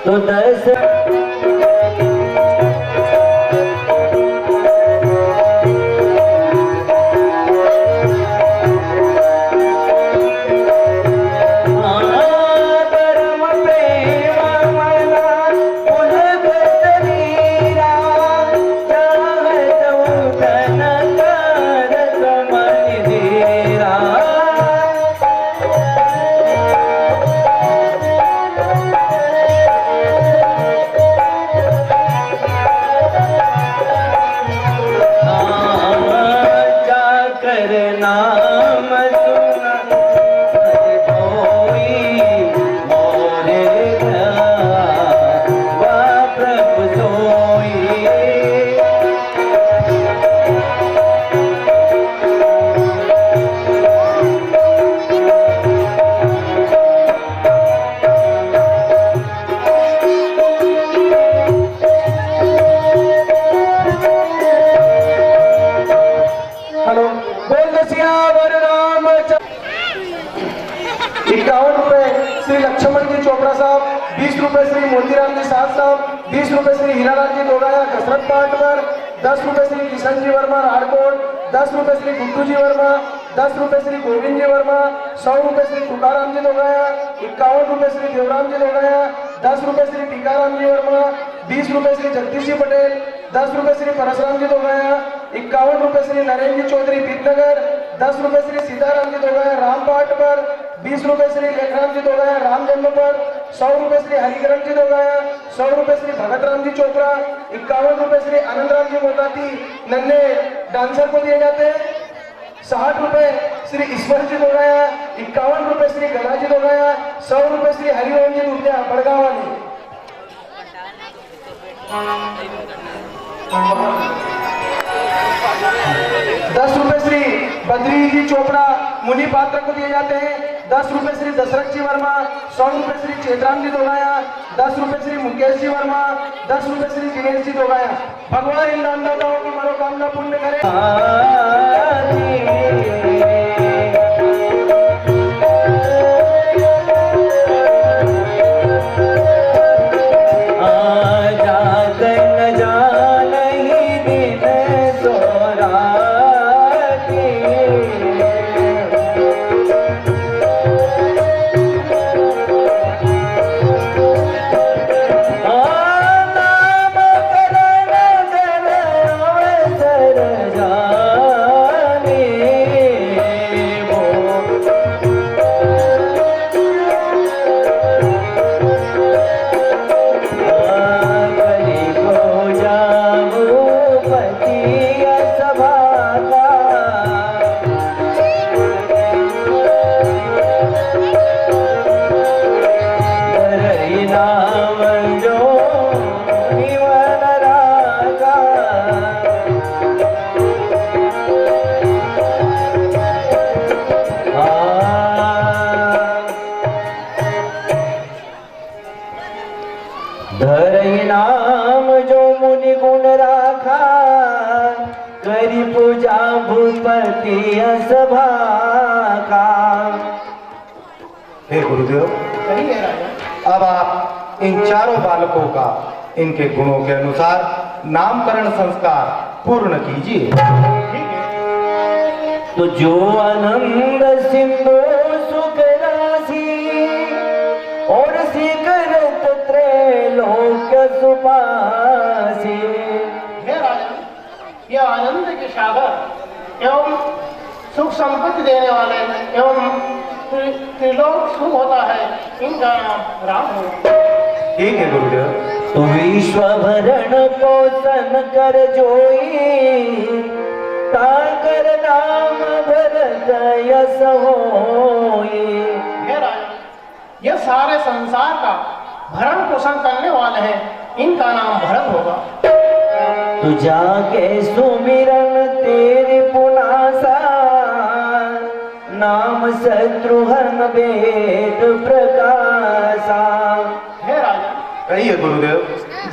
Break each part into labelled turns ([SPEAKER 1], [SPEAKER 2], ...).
[SPEAKER 1] तो दस साहब, 20 रुपए श्री हीरालाल जी दोगाया कसरत पाठ पर, 10 रुपए श्री किशन जी वर्मा राठकोट, 10 रुपए श्री गुड्डू जी वर्मा, 10 रुपए श्री गोविंद जी वर्मा, 100 रुपए श्री तुकाराम जी दोगाया, 51 रुपए श्री देवराम जी दोगाया, 10 रुपए श्री टीकाराम जी वर्मा, 20 रुपए श्री जगदीश जी पटेल, 10 रुपए श्री परशुराम जी दोगाया, 51 रुपए श्री नरेंद्र जी चौधरी बीतनगर, 10 रुपए श्री सीताराम जी दोगाया रामपाट पर, 20 रुपए श्री लेखराम जी दोगाया राम जन्म पर, 100 रुपए श्री हरिकरण जी दोगाया, 100 रुपए श्री भगत राम जी चोपड़ा, 51 रुपए श्री आनंद राम जी मोदाती नन्हे डांसर को दिए जाते हैं, 60 रुपए श्री ईश्वर जी दोगाया, 51 रुपए श्री गणा जी दोगाया, 100 रुपए श्री हरिओम जी दुर्गा बड़गावानी, 10 रुपए श्री बद्री जी चोपड़ा मुनि पात्र को दिए जाते हैं, 10 रुपए श्री दशरथ जी वर्मा, 100 रुपए श्री चेतराम जी दोगाया, 10 रुपए श्री मुकेश जी वर्मा, 10 रुपए श्री दिनेश जी दोगाया। भगवान इन दानदाताओं की मनोकामना पूर्ण करे। धरई नाम जो मुनि गुण राखा, करी पूजा भूपति सभा का।
[SPEAKER 2] हे गुरुदेव, अब आप इन चारों बालकों का इनके गुणों के अनुसार नामकरण संस्कार पूर्ण कीजिए।
[SPEAKER 1] तो जो आनंद सिंधु सुख राशि और शिखरत त्रैलोक सुपासी।
[SPEAKER 3] हे राजन, यह आनंद के सागर एवं सुख संपत्ति देने वाले एवं त्रिलोक सुख होता है, इनका नाम राम है।
[SPEAKER 2] ठीक है गुरुदेव।
[SPEAKER 1] तो विश्व भरण पोषण कर जोई, ताकर नाम भरत यश होई।
[SPEAKER 3] हे राजन, यह सारे संसार का भरण पोषण करने वाले हैं, इनका नाम भरत होगा।
[SPEAKER 1] तू जाके सुमिरन तेरे पुनासा, नाम शत्रुघ्न वेद प्रकाशा।
[SPEAKER 3] हे राजा,
[SPEAKER 2] कहिए गुरुदेव।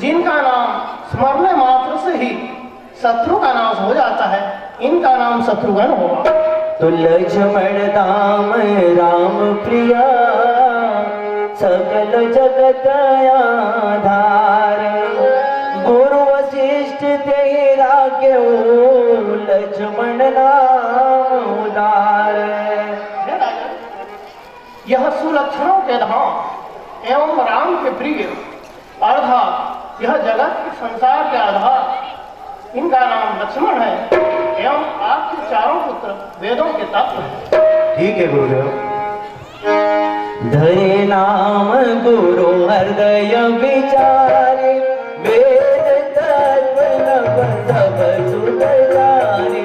[SPEAKER 3] जिनका नाम स्मरने मात्र से ही शत्रु का नाश हो जाता है, इनका नाम शत्रुघ्न होगा।
[SPEAKER 1] तो लक्ष्मण दाम राम प्रिया,
[SPEAKER 3] यह सुलक्षणों के धाम एवं राम के प्रिय अर्थात यह जगत के संसार के आधार, इनका नाम लक्ष्मण है एवं आपके चारों पुत्र वेदों के तत्व हैं।
[SPEAKER 2] ठीक है गुरुदेव।
[SPEAKER 4] धरे नाम गुरु हृदय विचारे, वेद तत्व नभ सब सुत जाने।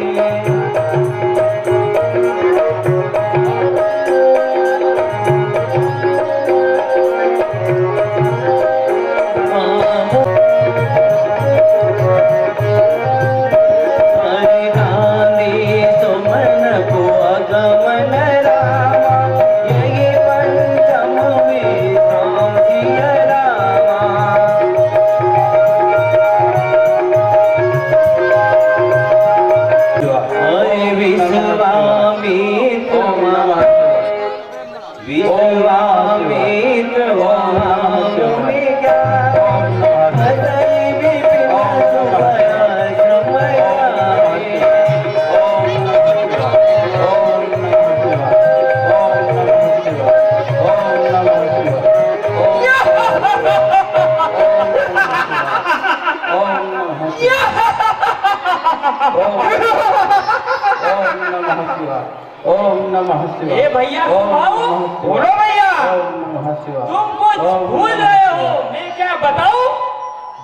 [SPEAKER 2] ओम नमः शिवाय।
[SPEAKER 5] ए भैया सुनाओ, बोलो भैया।
[SPEAKER 2] ओम नमः शिवाय।
[SPEAKER 5] तुम कुछ भूल रहे हो, मैं क्या बताऊं?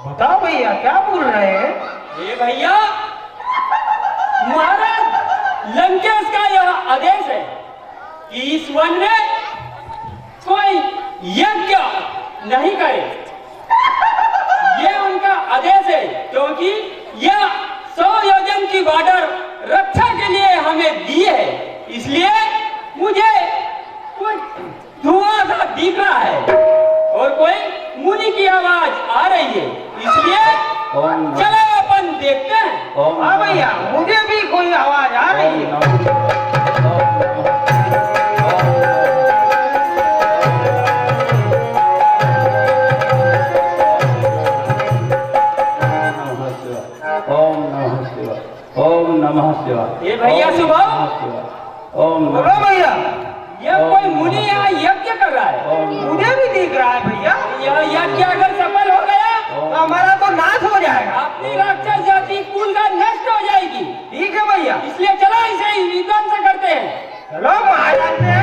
[SPEAKER 3] बताओ भैया क्या बोल रहे हैं?
[SPEAKER 5] ए भैया, महाराज लंकेश का यह आदेश है कि इस वन में कोई यज्ञ नहीं करे। यह उनका आदेश है क्योंकि यह 100 योजन की बॉर्डर रक्षा के लिए हमें दी है, इसलिए मुझे कुछ धुआं सा दिख रहा है और कोई मुनि की आवाज आ रही है, इसलिए चलो अपन देखते हैं।
[SPEAKER 3] हाँ भैया, मुझे भी कोई आवाज आ रही है।
[SPEAKER 2] ओम नमः शिवाय।
[SPEAKER 5] ये भैया सुबह,
[SPEAKER 2] ओम
[SPEAKER 3] बोलो भैया,
[SPEAKER 5] यह कोई मुनि यहाँ यज्ञ कर रहा है।
[SPEAKER 3] मुझे भी दिख रहा है भैया।
[SPEAKER 5] यह यज्ञ अगर सफल हो गया
[SPEAKER 3] तो हमारा तो नाश हो जाएगा।
[SPEAKER 5] अपनी राक्षस जाति कुल का नष्ट हो जाएगी।
[SPEAKER 3] ठीक है भैया,
[SPEAKER 5] इसलिए चलो इसे ही विध्वंस करते हैं।
[SPEAKER 3] चलो महाराज से।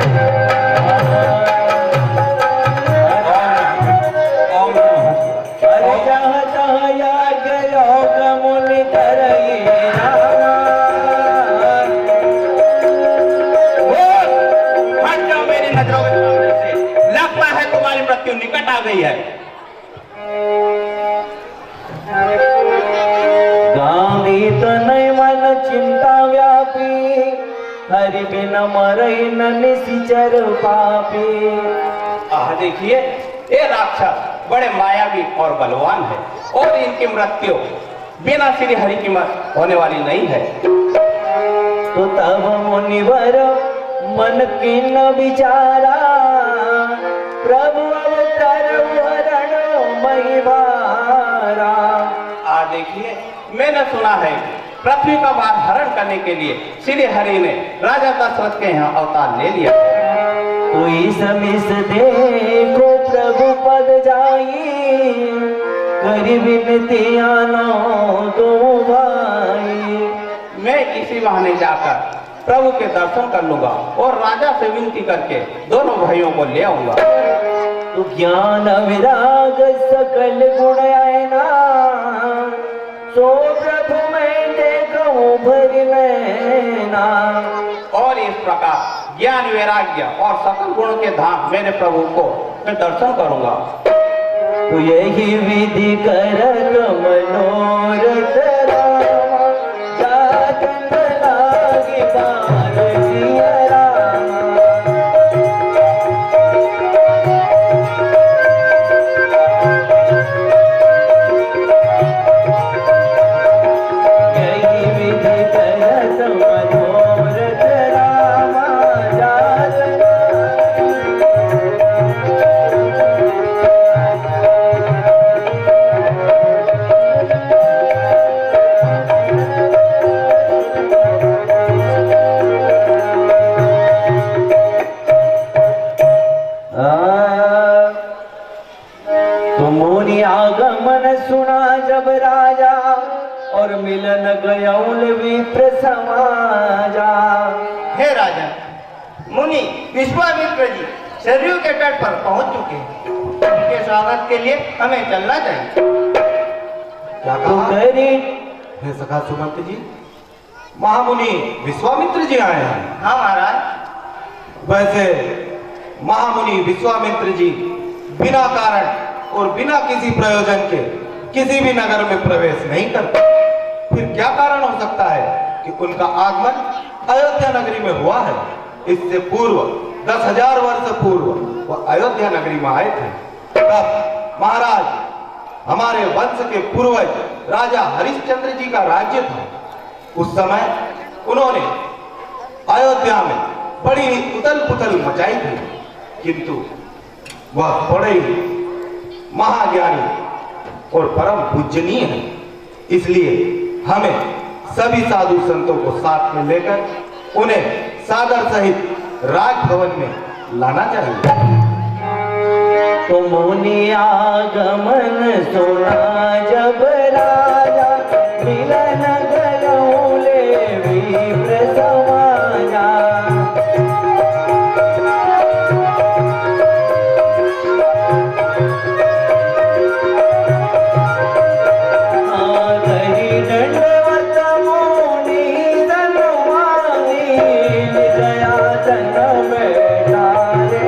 [SPEAKER 5] लगता है तुम्हारी मृत्यु निकट आ गई है।
[SPEAKER 4] गांधी तो नहीं मन चिंता व्यापी, हरि बिन मरई न निशिचर पापी।
[SPEAKER 6] देखिए, ये राक्षस बड़े मायावी और बलवान है और इनकी मृत्यु बिना श्री हरि की मत होने वाली नहीं है।
[SPEAKER 4] तो तब मुनिवर मन की न विचारा, प्रभु अवतार हरणो महिवारा।
[SPEAKER 6] देखिए, मैंने सुना है पृथ्वी का भार हरण करने के लिए श्री हरि ने राजा दशरथ के यहाँ अवतार ले लिया।
[SPEAKER 4] कोई समिस देखो प्रभु पद जाई, करी विनती आनो दो भाई।
[SPEAKER 6] मैं इसी बहाने जाकर प्रभु के दर्शन कर लूंगा और राजा से विनती करके दोनों भाइयों को ले आऊंगा।
[SPEAKER 4] तो ज्ञान विराग सकल गुण आयना, सो प्रभु मैं देखूं भर नैना।
[SPEAKER 6] और इस प्रकार ज्ञान वैराग्य और सकल गुणों के धाम मेरे प्रभु को मैं दर्शन करूंगा।
[SPEAKER 4] तो यही विधि करत मनोरथ रामा, जातन लागी बार सिया रामा। यही विधि करत मनोरथ रामा, जातन तो मुनि आगमन सुना जब राजा और मिलन गयौल विप्र समाजा।
[SPEAKER 2] हे राजन, मुनि विश्वामित्र जी सरयू के तट पर पहुंच चुके हैं। उनके स्वागत के लिए हमें चलना चाहिए। क्या
[SPEAKER 4] तो
[SPEAKER 2] कहा?
[SPEAKER 4] करी
[SPEAKER 2] हे सखा सुमंत जी, महामुनि विश्वामित्र जी आए हैं। हाँ महाराज। वैसे महामुनि विश्वामित्र जी बिना कारण और बिना किसी प्रयोजन के किसी भी नगर में प्रवेश नहीं करते। फिर क्या कारण हो सकता है कि उनका आगमन अयोध्या नगरी में हुआ है? इससे पूर्व 10,000 वर्ष पूर्व वह अयोध्या नगरी में आए थे। तब महाराज हमारे वंश के पूर्वज राजा हरिश्चंद्र जी का राज्य था। उस समय उन्होंने अयोध्या में बड़ी उथल पुथल मचाई थी, किंतु वह बड़े ही महाज्ञानी और परम पूजनीय है। इसलिए हमें सभी साधु संतों को साथ में लेकर उन्हें सादर सहित राजभवन में लाना चाहिए।
[SPEAKER 4] तो मुनि आगमन सुना जब राजा मिलन गयौले विप्र समाजा। करी दंडवत मुनि धनवानी दया धन बेटा रे।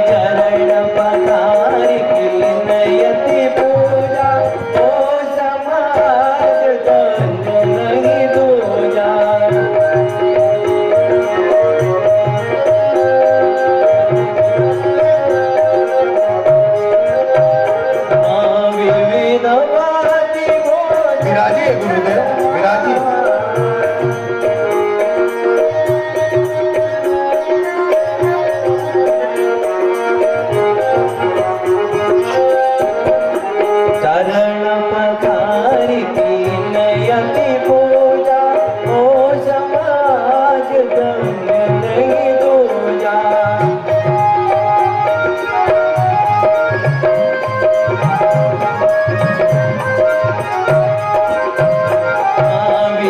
[SPEAKER 4] चरण पधार की नयति पूजा ओ समाज दंड नहीं दूजा। विविध वादी भोज
[SPEAKER 2] विराजिए गुरुदेव, विराजिए।
[SPEAKER 4] चरण पधार की नयति पूजा ओ समाज दंड नहीं दूजा।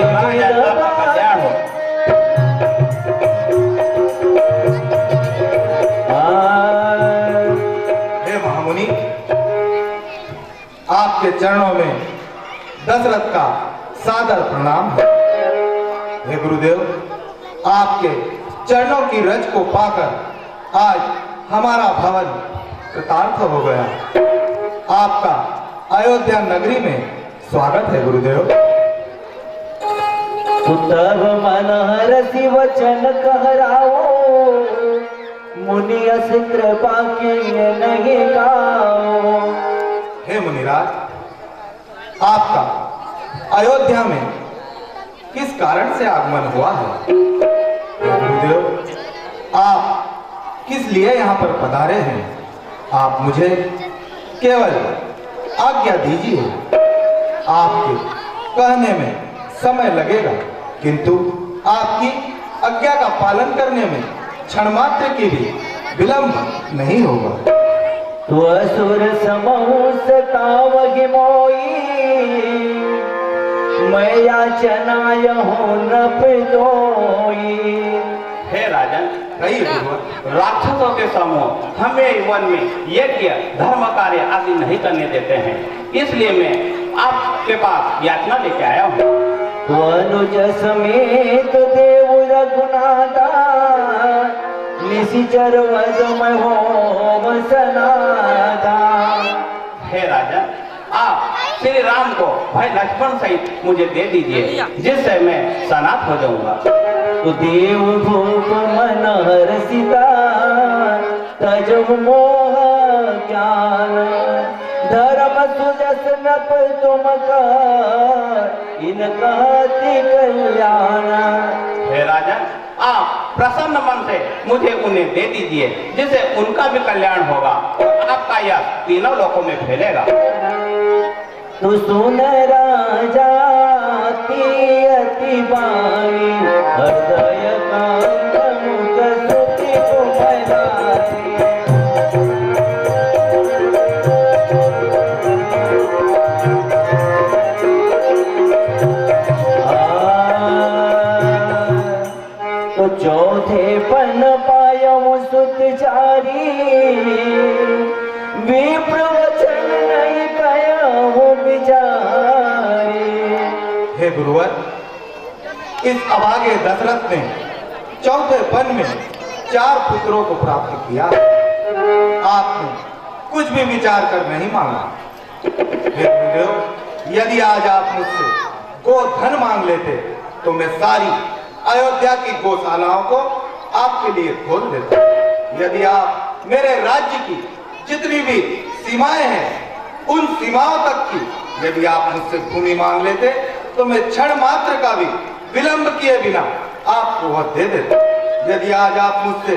[SPEAKER 6] महाराज आपका कल्याण हो।
[SPEAKER 2] हे महामुनि, आपके चरणों में दशरथ का सादर प्रणाम है। हे गुरुदेव, आपके चरणों की रज को पाकर आज हमारा भवन कृतार्थ हो गया। आपका अयोध्या नगरी में स्वागत है गुरुदेव।
[SPEAKER 4] तब मन हरसि वचन कहराओ मुनि अस कृपा के नहीं गाओ।
[SPEAKER 2] हे मुनिराज, आपका अयोध्या में किस कारण से आगमन हुआ है? गुरुदेव, आप किस लिए यहाँ पर पधारे हैं? आप मुझे केवल आज्ञा दीजिए। आपके कहने में समय लगेगा, किंतु आपकी आज्ञा का पालन करने में क्षण मात्र की भी विलंब नहीं होगा।
[SPEAKER 4] तो असुर समूह सतावहि मोई मैं याचना यहूं नप दोई।
[SPEAKER 6] हे राजन,
[SPEAKER 2] कहिए गुरुवर।
[SPEAKER 6] राक्षसों के समूह हमें वन में यज्ञ धर्म कार्य आदि नहीं करने देते हैं, इसलिए मैं आपके पास याचना लेके आया हूँ।
[SPEAKER 4] तो अनुज समेत देव रघुनाथा निशिचर वद मैं होम सनाथा।
[SPEAKER 6] हे राजा, आप श्री राम को भाई लक्ष्मण सहित मुझे दे दीजिए, जिससे मैं सनात हो जाऊंगा।
[SPEAKER 4] तो देव भूप मन हर्षिता तजब मोह ज्ञान धर्म सुजस नप तुम कर इनका कल्याण।
[SPEAKER 6] हे राजा, आप प्रसन्न मन से मुझे उन्हें दे दीजिए, जिससे उनका भी कल्याण होगा और आपका यह तीनों लोकों में फैलेगा।
[SPEAKER 4] तू सुन राजा की अति बाणी, हृदय कांत मुख सुखी कुमलानी। तो चौथे पन पायो सुत चारी, विप्र वचन नहीं कया हो बिचारी।
[SPEAKER 2] हे गुरुवर, इस अभागे दशरथ ने चौथे पन में 4 पुत्रों को प्राप्त किया। आपने कुछ भी विचार कर नहीं मांगा। हे गुरुदेव, यदि आज आप मुझसे गोधन मांग लेते तो मैं सारी अयोध्या की गौशालाओं को आपके लिए खोल देता। यदि आप मेरे राज्य की जितनी भी सीमाएं हैं उन सीमाओं तक की यदि आप मुझसे भूमि मांग लेते तो मैं क्षण मात्र का भी विलंब किए बिना आपको वह दे देता। यदि आज आप मुझसे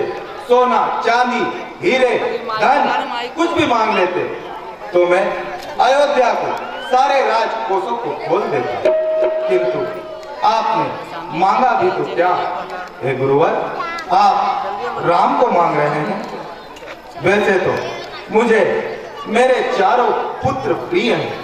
[SPEAKER 2] सोना, चांदी, हीरे, धन कुछ भी मांग लेते तो मैं अयोध्या को, सारे राजकोषों को खोल देता। किंतु आपने मांगा भी तो क्या? हे गुरुवर, आप राम को मांग रहे हैं। वैसे तो मुझे मेरे चारों पुत्र प्रिय हैं,